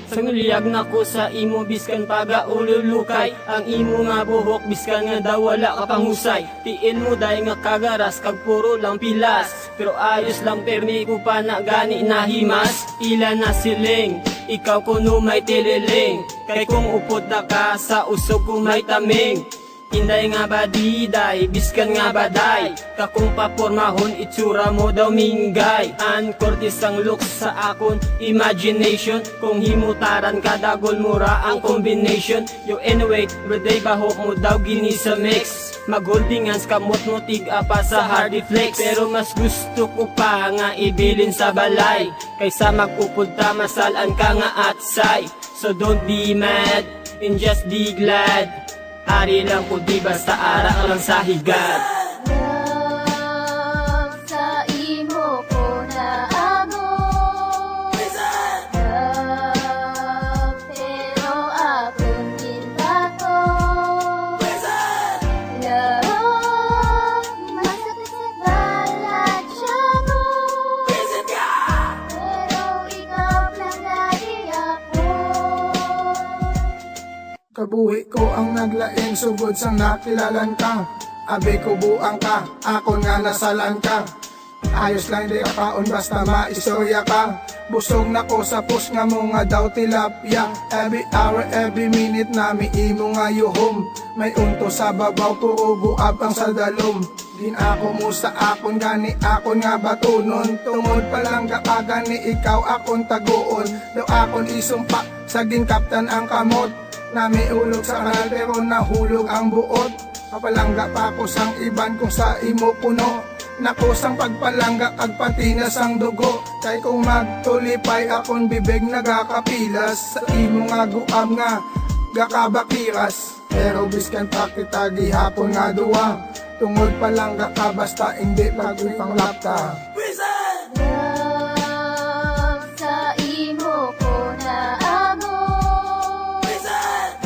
Sanguliyag na ko sa imo biskan paga ululukay. Ang imo nga buhok biskan nga daw wala ka panghusay. Tiin mo day nga kagaras kag puro lang pilas. Pero ayos lang permi ko pa na gani nahimas. Ila na siling, ikaw kuno may tililing. Kay kung upod na ka sa usog ko may taming. Inday nga ba diday, biskan nga ba day. Kakung papormahon itsura mo daw minggay. Ankortis ang look sa akon imagination. Kung himutaran ka dagol mura ang combination. Yo anyway, everyday bahok mo daw gini sa mix. Magholdingans kamot mo tig-a pa sa hardy flex. Pero mas gusto ko pa nga ibilin sa balay. Kaysa magpupunta masalan ka nga atsay. So don't be mad and just be glad. Ari lang ko di basta arak lang sa higad. Love sa imo ko na amor. Love pero akong ginbato. Love masakit sa balat siya mo. Pero ikaw lang lagi ako. Kabuhi ko ang naglaing sugod sang nakilalan ka. Abi ko buang ka, ako nga nasalan ka. Ayos lang di kaon basta maistorya ka. Busog na ko sa push nga mo nga daw tilapia. Every hour, every minute nami imo nga yuhom. May unto sa babaw ko buab ang sa dalom. Din ako mo sa akon gani akon nga batunon. Tungod pa lang kapagan ni ikaw akon taguon. Daw akon isumpa sa ginkaptan ang kamot. Nami ulog sa kanal pero nahulog ang buot. Kapalangga pa ko sang iban kung sa imo puno. Nako sang pagpalangga kag patinas ang dugo. Kay kung magtulipay akon bibig nagakapilas. Sa imo nga guam nga gakabakiras. Pero biskan pa kita gihapon nga duwa. Tungod palangga ka basta hindi pag-uwi pang lapta. Love sa imo ko na amor.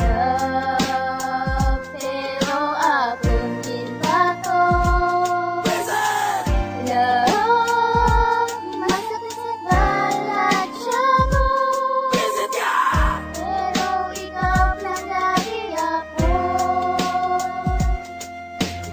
Love pero akong ginbato. Love masakit sa balat siya mo. Pero ikaw lang lagi ako.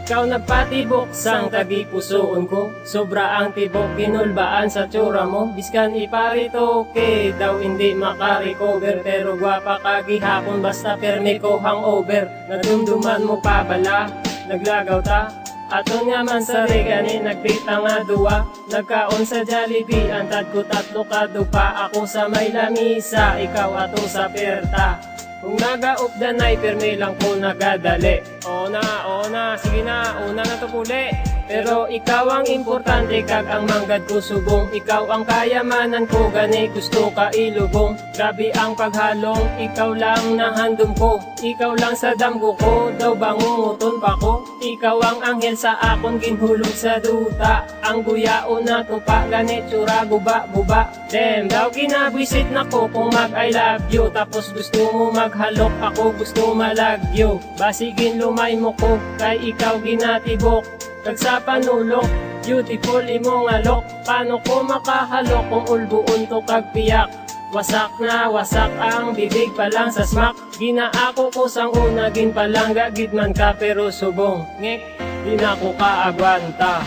Ikaw nagpatibok sang tagipusoon ko. Sobra ang tibok kinulbaan sa tsura mo. Biskan iparito ke daw hindi makarecover. Pero gwapa ka gihapon basta permi ko hangover. Nadumduman mo pa bala, naglagaw ta. Aton nga man sa regani nagpita nga duwa. Nagkaon sa Jollibee, antad ko tatlo ka dupa. Ako sa may lamisa, ikaw ato sa perta. Kung naga-off the night, permi lang ko nagadali. O na, sige na, una na to puli. Pero ikaw ang importante kag ang manggad ko subong. Ikaw ang kayamanan ko, gani gusto ka ilubong. Grabe ang paghalong, ikaw lang nahandom ko. Ikaw lang sa damgo ko, daw bangunguton pa ko. Ikaw ang anghel sa akon, ginhulog sa duta. Ang guyao na tupa, gani tsura guba-buba. Dem, daw kinabwisit na ko kung mag I love you. Tapos gusto mo maghalok, ako gusto malagyo. Basigin lumay mo ko, kay ikaw ginatibok. Kag sa panulok, beautiful imong alok. Paano ko makahalok kung ulbuon to kag piyak? Wasak na wasak ang bibig pa lang sa smack. Ginaako ko sang una ginpalangga gid man ka pero subong. Ngek, di na ko kaagwanta.